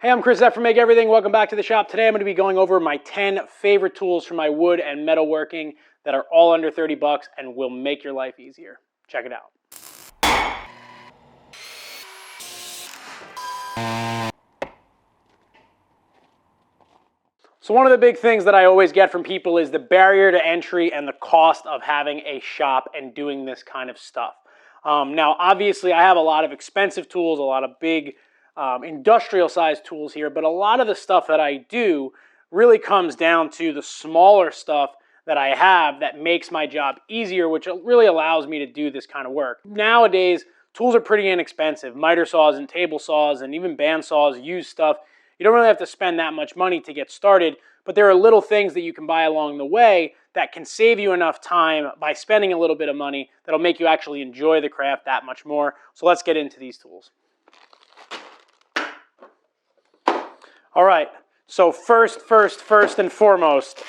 Hey, I'm Chris from Make Everything. Welcome back to the shop. Today I'm going to be going over my 10 favorite tools for my wood and metalworking that are all under 30 bucks and will make your life easier. Check it out. So one of the big things that I always get from people is the barrier to entry and the cost of having a shop and doing this kind of stuff. Now, obviously, I have a lot of expensive tools, a lot of big industrial sized tools here, but a lot of the stuff that I do really comes down to the smaller stuff that I have that makes my job easier, which really allows me to do this kind of work. Nowadays, tools are pretty inexpensive. Miter saws and table saws and even band saws, used stuff. You don't really have to spend that much money to get started, but there are little things that you can buy along the way that can save you enough time by spending a little bit of money that'll make you actually enjoy the craft that much more. So let's get into these tools. All right, so first and foremost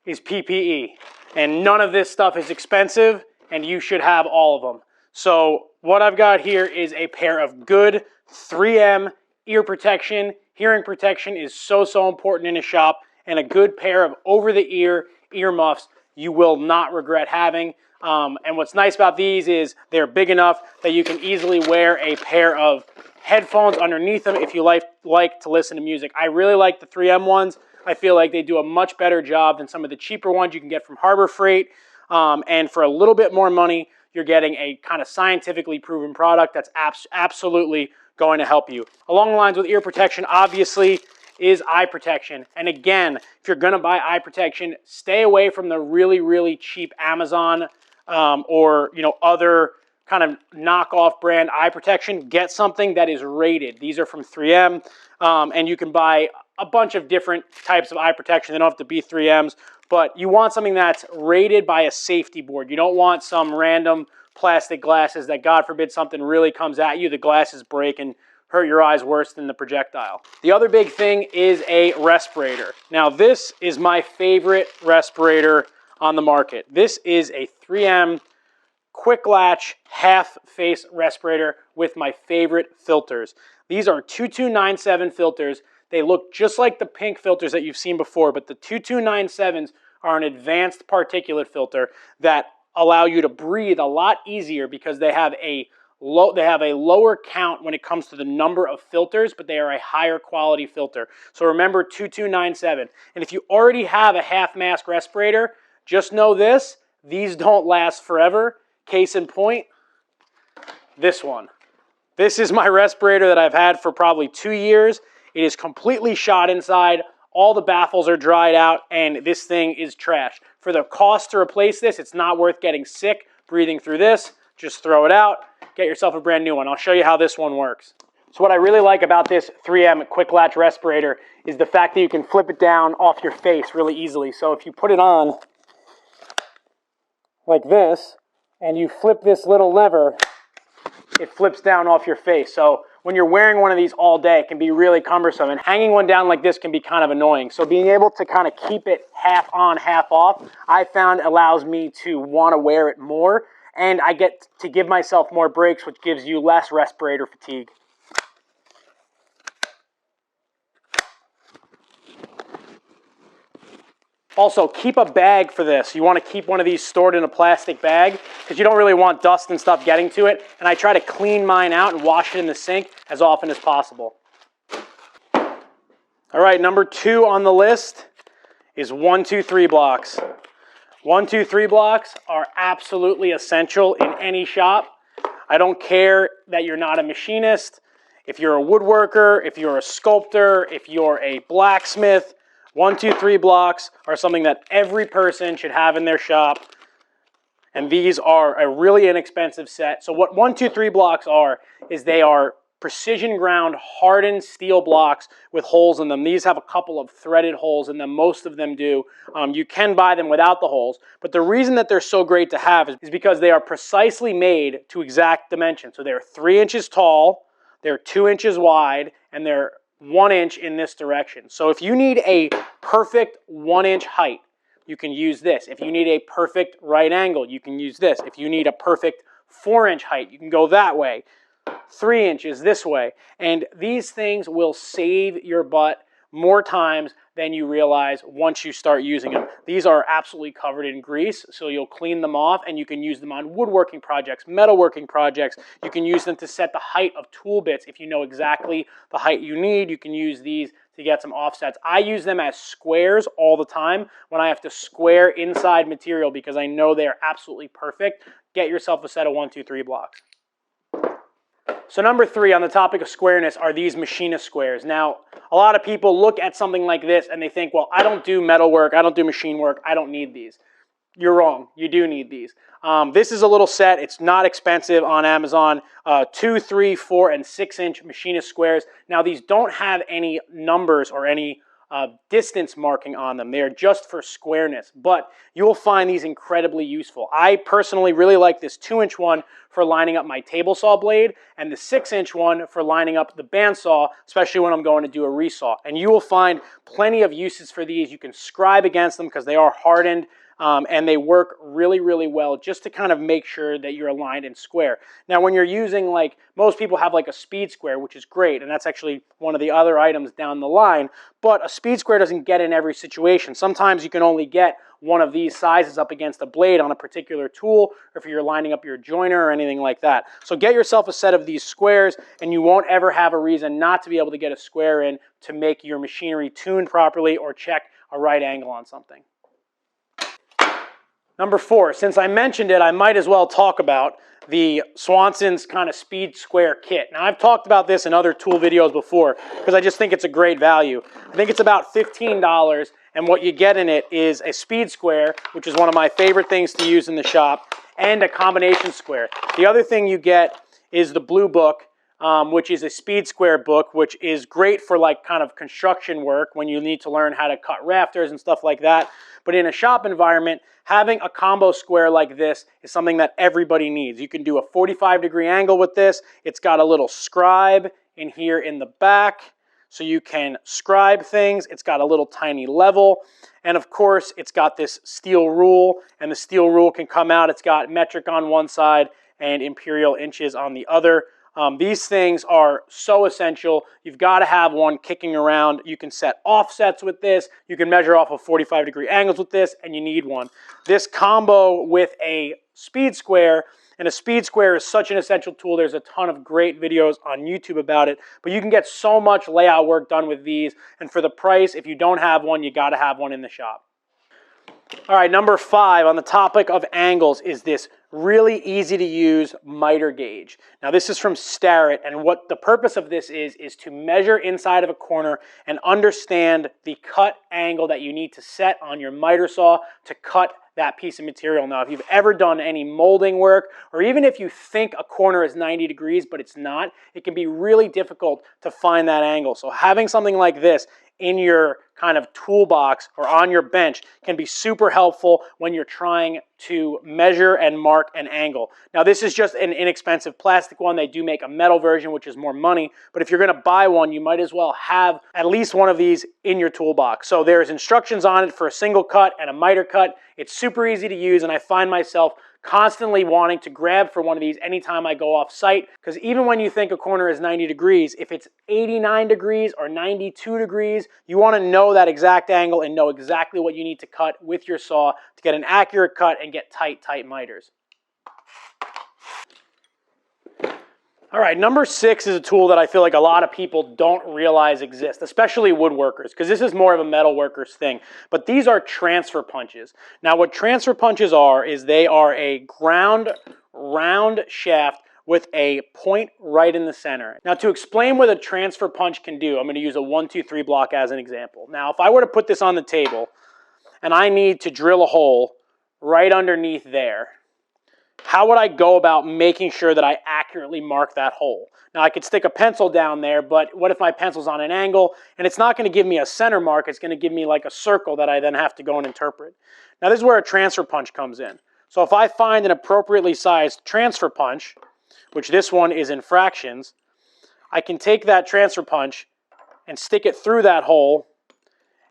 is PPE. And none of this stuff is expensive, and you should have all of them. So what I've got here is a pair of good 3M ear protection. Hearing protection is so important in a shop, and a good pair of over-the-ear earmuffs you will not regret having. And what's nice about these is they're big enough that you can easily wear a pair of headphones underneath them if you like to listen to music. I really like the 3M ones. I feel like they do a much better job than some of the cheaper ones you can get from Harbor Freight. And for a little bit more money, you're getting a kind of scientifically proven product that's absolutely going to help you. Along the lines with ear protection, obviously, is eye protection. And again, if you're going to buy eye protection, stay away from the really cheap Amazon or other kind of knockoff brand eye protection. Get something that is rated. These are from 3M, and you can buy a bunch of different types of eye protection. They don't have to be 3Ms, but you want something that's rated by a safety board. You don't want some random plastic glasses that, God forbid, something really comes at you, the glasses break and hurt your eyes worse than the projectile. The other big thing is a respirator. Now, this is my favorite respirator on the market. This is a 3M quick latch half face respirator with my favorite filters. These are 2297 filters. They look just like the pink filters that you've seen before, but the 2297s are an advanced particulate filter that allow you to breathe a lot easier because they have a lower count when it comes to the number of filters, but they are a higher quality filter. So remember 2297. And if you already have a half mask respirator, just know this, these don't last forever. Case in point, this one. This is my respirator that I've had for probably 2 years. It is completely shot inside. All the baffles are dried out, and this thing is trash. For the cost to replace this, it's not worth getting sick breathing through this. Just throw it out, get yourself a brand new one. I'll show you how this one works. So what I really like about this 3M quick latch respirator is the fact that you can flip it down off your face really easily. So if you put it on like this, and you flip this little lever, it flips down off your face. So when you're wearing one of these all day, it can be really cumbersome, and hanging one down like this can be kind of annoying. So being able to kind of keep it half on, half off, I found allows me to want to wear it more, and I get to give myself more breaks, which gives you less respirator fatigue. Also, keep a bag for this. You want to keep one of these stored in a plastic bag because you don't really want dust and stuff getting to it. And I try to clean mine out and wash it in the sink as often as possible. All right, number 2 on the list is 1-2-3 blocks. 1-2-3 blocks are absolutely essential in any shop. I don't care that you're not a machinist, if you're a woodworker, if you're a sculptor, if you're a blacksmith. 1-2-3 blocks are something that every person should have in their shop, and these are a really inexpensive set. So what 1-2-3 blocks are is they are precision ground hardened steel blocks with holes in them. These have a couple of threaded holes in them. Most of them do. You can buy them without the holes, but the reason that they're so great to have is because they are precisely made to exact dimensions. So they're 3 inches tall, they're 2 inches wide, and they're 1 inch in this direction. So if you need a perfect 1 inch height, you can use this. If you need a perfect right angle, you can use this. If you need a perfect 4 inch height, you can go that way. 3 inches this way. And these things will save your butt more times than you realize once you start using them. These are absolutely covered in grease, so you'll clean them off and you can use them on woodworking projects, metalworking projects. You can use them to set the height of tool bits. If you know exactly the height you need, you can use these to get some offsets. I use them as squares all the time when I have to square inside material because I know they are absolutely perfect. Get yourself a set of 1, 2, 3 blocks. So number 3 on the topic of squareness are these machinist squares. Now, a lot of people look at something like this and they think, well, I don't do metal work, I don't do machine work, I don't need these. You're wrong. You do need these. This is a little set. It's not expensive on Amazon. 2, 3, 4, and 6 inch machinist squares. Now, these don't have any numbers or any distance marking on them. They are just for squareness, but you'll find these incredibly useful. I personally really like this 2-inch one for lining up my table saw blade and the 6-inch one for lining up the bandsaw, especially when I'm going to do a resaw. And you will find plenty of uses for these. You can scribe against them because they are hardened. And they work really, really well just to kind of make sure that you're aligned and square. Now, when you're using, like, most people have like a speed square, which is great, and that's actually one of the other items down the line, but a speed square doesn't get in every situation. Sometimes you can only get one of these sizes up against a blade on a particular tool, or if you're lining up your joiner or anything like that. So get yourself a set of these squares, and you won't ever have a reason not to be able to get a square in to make your machinery tuned properly or check a right angle on something. Number 4, since I mentioned it, I might as well talk about the Swanson's kind of speed square kit. Now, I've talked about this in other tool videos before because I just think it's a great value. I think it's about $15, and what you get in it is a speed square, which is one of my favorite things to use in the shop, and a combination square. The other thing you get is the Blue Book, which is a speed square book, which is great for like kind of construction work when you need to learn how to cut rafters and stuff like that. But in a shop environment, having a combo square like this is something that everybody needs. You can do a 45-degree angle with this. It's got a little scribe in here in the back, so you can scribe things. It's got a little tiny level. And of course, it's got this steel rule, and the steel rule can come out. It's got metric on one side and imperial inches on the other. These things are so essential. You've got to have one kicking around. You can set offsets with this. You can measure off of 45-degree angles with this, and you need one. This combo with a speed square, and a speed square is such an essential tool. There's a ton of great videos on YouTube about it, but you can get so much layout work done with these, and for the price, if you don't have one, you got to have one in the shop. All right, number 5 on the topic of angles is this really easy to use miter gauge. Now, this is from Starrett, and what the purpose of this is to measure inside of a corner and understand the cut angle that you need to set on your miter saw to cut that piece of material. Now, if you've ever done any molding work, or even if you think a corner is 90 degrees, but it's not, it can be really difficult to find that angle. So having something like this in your kind of toolbox or on your bench can be super helpful when you're trying to measure and mark an angle. Now, this is just an inexpensive plastic one. They do make a metal version, which is more money, but if you're going to buy one, you might as well have at least one of these in your toolbox. So there's instructions on it for a single cut and a miter cut. It's super easy to use, and I find myself constantly wanting to grab for one of these anytime I go off site, because even when you think a corner is 90 degrees, if it's 89 degrees or 92 degrees, you want to know that exact angle and know exactly what you need to cut with your saw to get an accurate cut and get tight miters. All right, number 6 is a tool that I feel like a lot of people don't realize exists, especially woodworkers, because this is more of a metalworkers thing. But these are transfer punches. Now, what transfer punches are is they are a ground round shaft with a point right in the center. Now, to explain what a transfer punch can do, I'm going to use a 1, 2, 3 block as an example. Now, if I were to put this on the table and I need to drill a hole right underneath there, how would I go about making sure that I accurately mark that hole? Now, I could stick a pencil down there, but what if my pencil's on an angle and it's not going to give me a center mark, it's going to give me like a circle that I then have to go and interpret. Now, this is where a transfer punch comes in. So if I find an appropriately sized transfer punch, which this one is in fractions, I can take that transfer punch and stick it through that hole,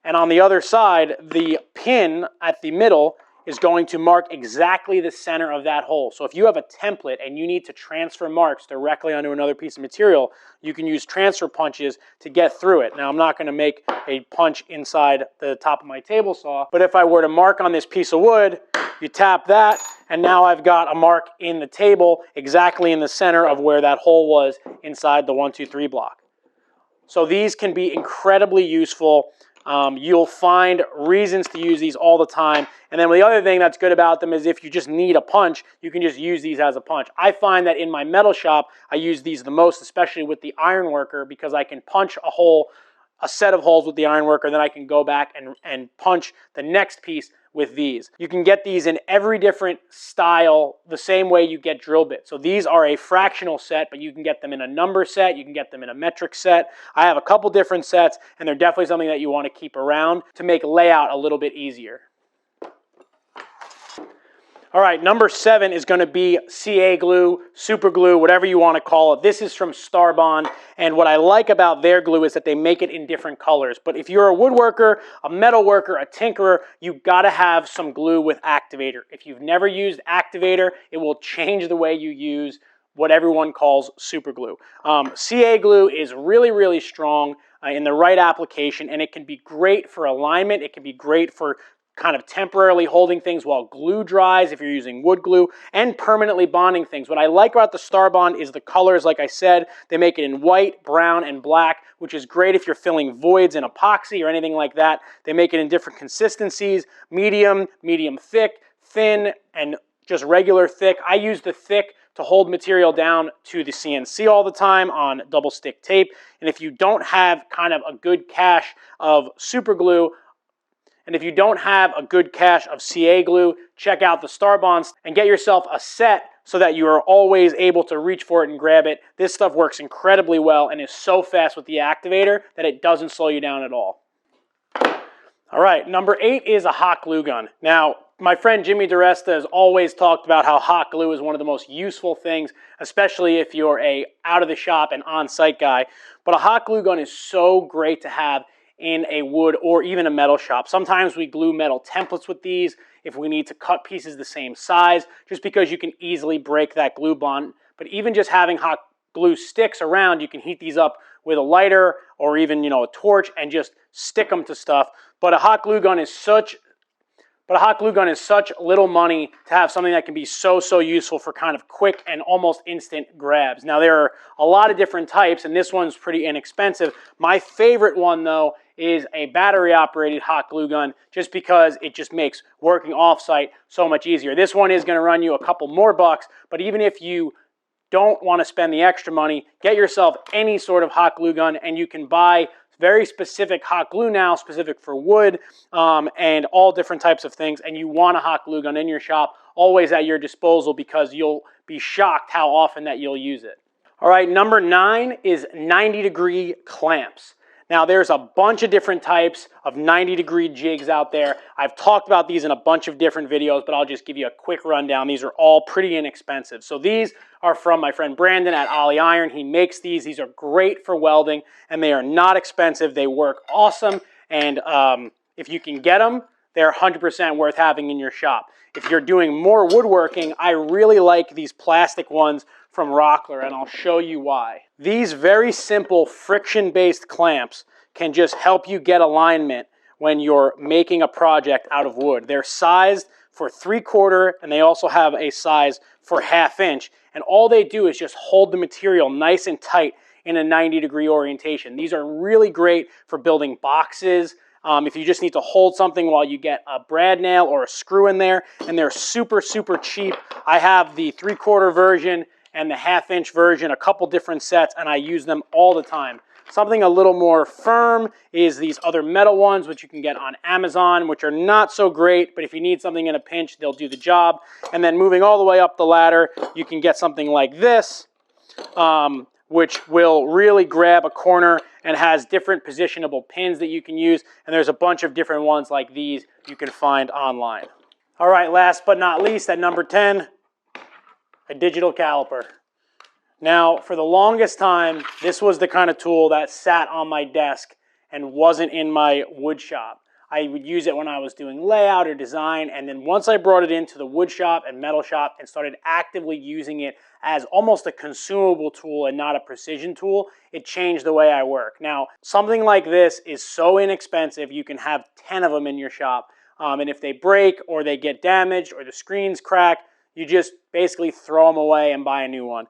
and on the other side, the pin at the middle is going to mark exactly the center of that hole. So if you have a template and you need to transfer marks directly onto another piece of material, you can use transfer punches to get through it. Now, I'm not going to make a punch inside the top of my table saw, but if I were to mark on this piece of wood, you tap that, and now I've got a mark in the table exactly in the center of where that hole was inside the 1, 2, 3 block. So these can be incredibly useful. You'll find reasons to use these all the time. And then the other thing that's good about them is if you just need a punch, you can just use these as a punch. I find that in my metal shop, I use these the most, especially with the iron worker, because I can punch a hole, a set of holes with the iron worker, then I can go back and punch the next piece with these. You can get these in every different style, the same way you get drill bits. So these are a fractional set, but you can get them in a number set, you can get them in a metric set. I have a couple different sets, and they're definitely something that you want to keep around to make layout a little bit easier. All right, number 7 is going to be CA glue, super glue, whatever you want to call it. This is from Starbond, and what I like about their glue is that they make it in different colors. But if you're a woodworker, a metal worker, a tinkerer, you've got to have some glue with activator. If you've never used activator, it will change the way you use what everyone calls super glue. CA glue is really, really strong in the right application, and it can be great for alignment. It can be great for kind of temporarily holding things while glue dries if you're using wood glue, and permanently bonding things. What I like about the Starbond is the colors. Like I said, they make it in white, brown, and black, which is great if you're filling voids in epoxy or anything like that. They make it in different consistencies, medium, medium thick, thin, and just regular thick. I use the thick to hold material down to the CNC all the time on double stick tape. And if you don't have kind of a good cache of super glue, and if you don't have a good cache of CA glue, check out the Starbonds and get yourself a set so that you are always able to reach for it and grab it. This stuff works incredibly well and is so fast with the activator that it doesn't slow you down at all. All right, number 8 is a hot glue gun. Now, my friend Jimmy DeResta has always talked about how hot glue is one of the most useful things, especially if you're a out of the shop and on-site guy. But a hot glue gun is so great to have in a wood or even a metal shop. Sometimes we glue metal templates with these if we need to cut pieces the same size, just because you can easily break that glue bond. But even just having hot glue sticks around, you can heat these up with a lighter or even, a torch and just stick them to stuff. But a hot glue gun is such little money to have something that can be so useful for kind of quick and almost instant grabs. Now, there are a lot of different types, and this one's pretty inexpensive. My favorite one, though, is a battery-operated hot glue gun, just because it just makes working off-site so much easier. This one is going to run you a couple more bucks, but even if you don't want to spend the extra money, get yourself any sort of hot glue gun, and you can buy very specific hot glue now, specific for wood, and all different types of things. And you want a hot glue gun in your shop, always at your disposal, because you'll be shocked how often that you'll use it. All right, number 9 is 90-degree clamps. Now, there's a bunch of different types of 90-degree jigs out there. I've talked about these in a bunch of different videos, but I'll just give you a quick rundown. These are all pretty inexpensive. So these are from my friend Brandon at Ollie Iron. He makes these. These are great for welding, and they are not expensive. They work awesome, and if you can get them, they're 100% worth having in your shop. If you're doing more woodworking, I really like these plastic ones from Rockler, and I'll show you why. These very simple friction-based clamps can just help you get alignment when you're making a project out of wood. They're sized for 3/4, and they also have a size for 1/2 inch, and all they do is just hold the material nice and tight in a 90-degree orientation. These are really great for building boxes, if you just need to hold something while you get a brad nail or a screw in there, and they're super cheap. I have the 3/4 version and the 1/2 inch version, a couple different sets, and I use them all the time. Something a little more firm is these other metal ones, which you can get on Amazon, which are not so great, but if you need something in a pinch, they'll do the job. And then moving all the way up the ladder, you can get something like this, which will really grab a corner and has different positionable pins that you can use. And there's a bunch of different ones like these you can find online. All right, last but not least, at number 10, a digital caliper. Now, for the longest time, this was the kind of tool that sat on my desk and wasn't in my wood shop. I would use it when I was doing layout or design, and then once I brought it into the wood shop and metal shop and started actively using it as almost a consumable tool and not a precision tool, it changed the way I work. Now, something like this is so inexpensive, you can have 10 of them in your shop, and if they break or they get damaged or the screens crack, you just basically throw them away and buy a new one.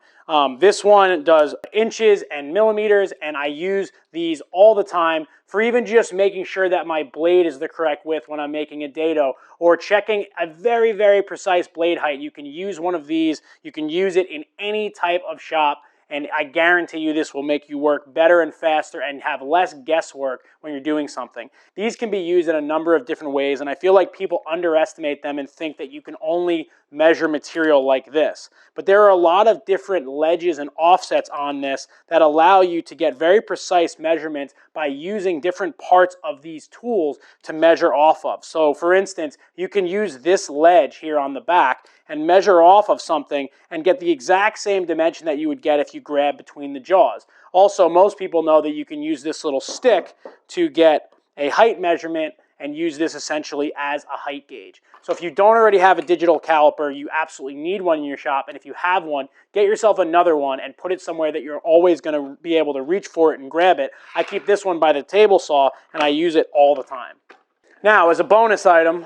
This one does inches and millimeters, and I use these all the time for even just making sure that my blade is the correct width when I'm making a dado, or checking a very, very precise blade height. You can use one of these. You can use it in any type of shop, and I guarantee you this will make you work better and faster and have less guesswork when you're doing something. These can be used in a number of different ways, and I feel like people underestimate them and think that you can only measure material like this. But there are a lot of different ledges and offsets on this that allow you to get very precise measurements by using different parts of these tools to measure off of. So for instance, you can use this ledge here on the back and measure off of something and get the exact same dimension that you would get if you grab between the jaws. Also, most people know that you can use this little stick to get a height measurement and use this essentially as a height gauge. So if you don't already have a digital caliper, you absolutely need one in your shop, and if you have one, get yourself another one and put it somewhere that you're always going to be able to reach for it and grab it. I keep this one by the table saw, and I use it all the time. Now, as a bonus item,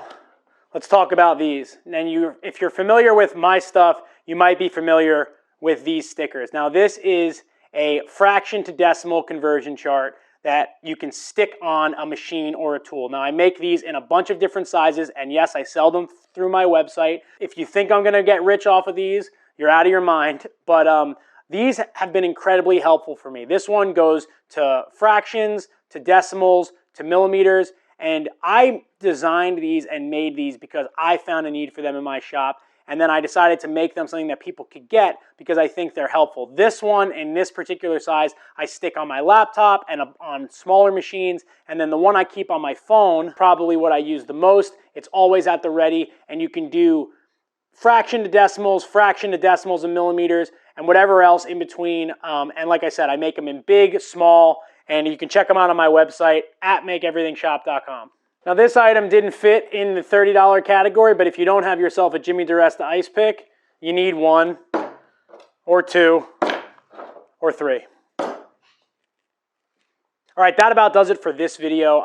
let's talk about these. And if you're familiar with my stuff, you might be familiar with these stickers. Now, this is a fraction to decimal conversion chart that you can stick on a machine or a tool. Now, I make these in a bunch of different sizes, and yes, I sell them through my website. If you think I'm gonna get rich off of these, you're out of your mind, but these have been incredibly helpful for me. This one goes to fractions, to decimals, to millimeters, and I designed these and made these because I found a need for them in my shop. And then I decided to make them something that people could get because I think they're helpful. This one in this particular size, I stick on my laptop and on smaller machines. And then the one I keep on my phone, probably what I use the most. It's always at the ready, and you can do fraction to decimals and millimeters, and whatever else in between. And like I said, I make them in big, small, and you can check them out on my website at makeeverythingshop.com. Now, this item didn't fit in the $30 category, but if you don't have yourself a Jimmy DiResta ice pick, you need one, or two, or three. All right, that about does it for this video.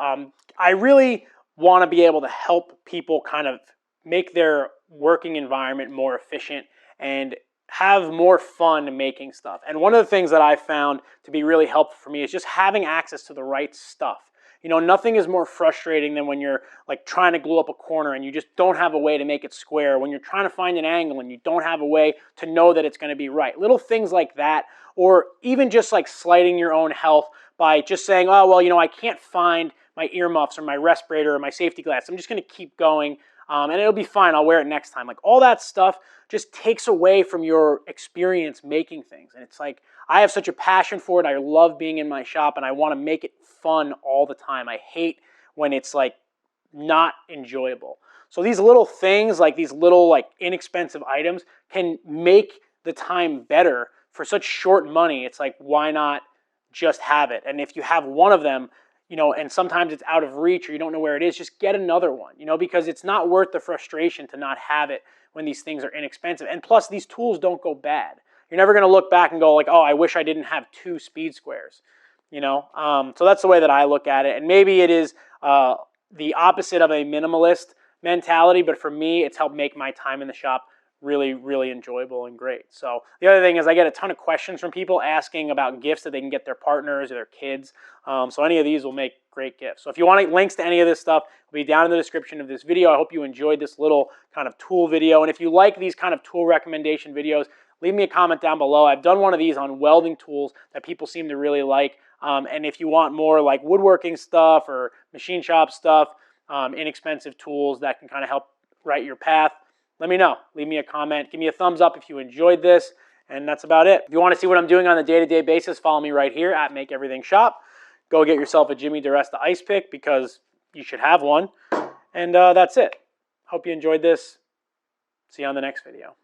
I really want to be able to help people kind of make their working environment more efficient and have more fun making stuff. And one of the things that I found to be really helpful for me is just having access to the right stuff. You know, nothing is more frustrating than when you're like trying to glue up a corner and you just don't have a way to make it square, when you're trying to find an angle and you don't have a way to know that it's going to be right. Little things like that, or even just like slighting your own health by just saying, oh, well, you know, I can't find my earmuffs or my respirator or my safety glass. I'm just going to keep going and it'll be fine. I'll wear it next time. Like all that stuff just takes away from your experience making things. And it's like, I have such a passion for it. I love being in my shop and I want to make it fun all the time. I hate when it's like not enjoyable. So these little things, like these little like inexpensive items, can make the time better for such short money. It's like, why not just have it? And if you have one of them, you know, and sometimes it's out of reach or you don't know where it is, just get another one, you know, because it's not worth the frustration to not have it when these things are inexpensive. And plus, these tools don't go bad. You're never going to look back and go like, oh, I wish I didn't have 2 speed squares, you know. So that's the way that I look at it. And maybe it is the opposite of a minimalist mentality, but for me, it's helped make my time in the shop really, really enjoyable and great. So the other thing is I get a ton of questions from people asking about gifts that they can get their partners or their kids. So any of these will make great gifts. So if you want links to any of this stuff, it'll be down in the description of this video. I hope you enjoyed this little kind of tool video. And if you like these kind of tool recommendation videos, leave me a comment down below. I've done one of these on welding tools that people seem to really like. And if you want more like woodworking stuff or machine shop stuff, inexpensive tools that can kind of help write your path, let me know. Leave me a comment. Give me a thumbs up if you enjoyed this. And that's about it. If you want to see what I'm doing on a day-to-day basis, follow me right here at Make Everything Shop. Go get yourself a Jimmy DiResta ice pick because you should have one. And that's it. Hope you enjoyed this. See you on the next video.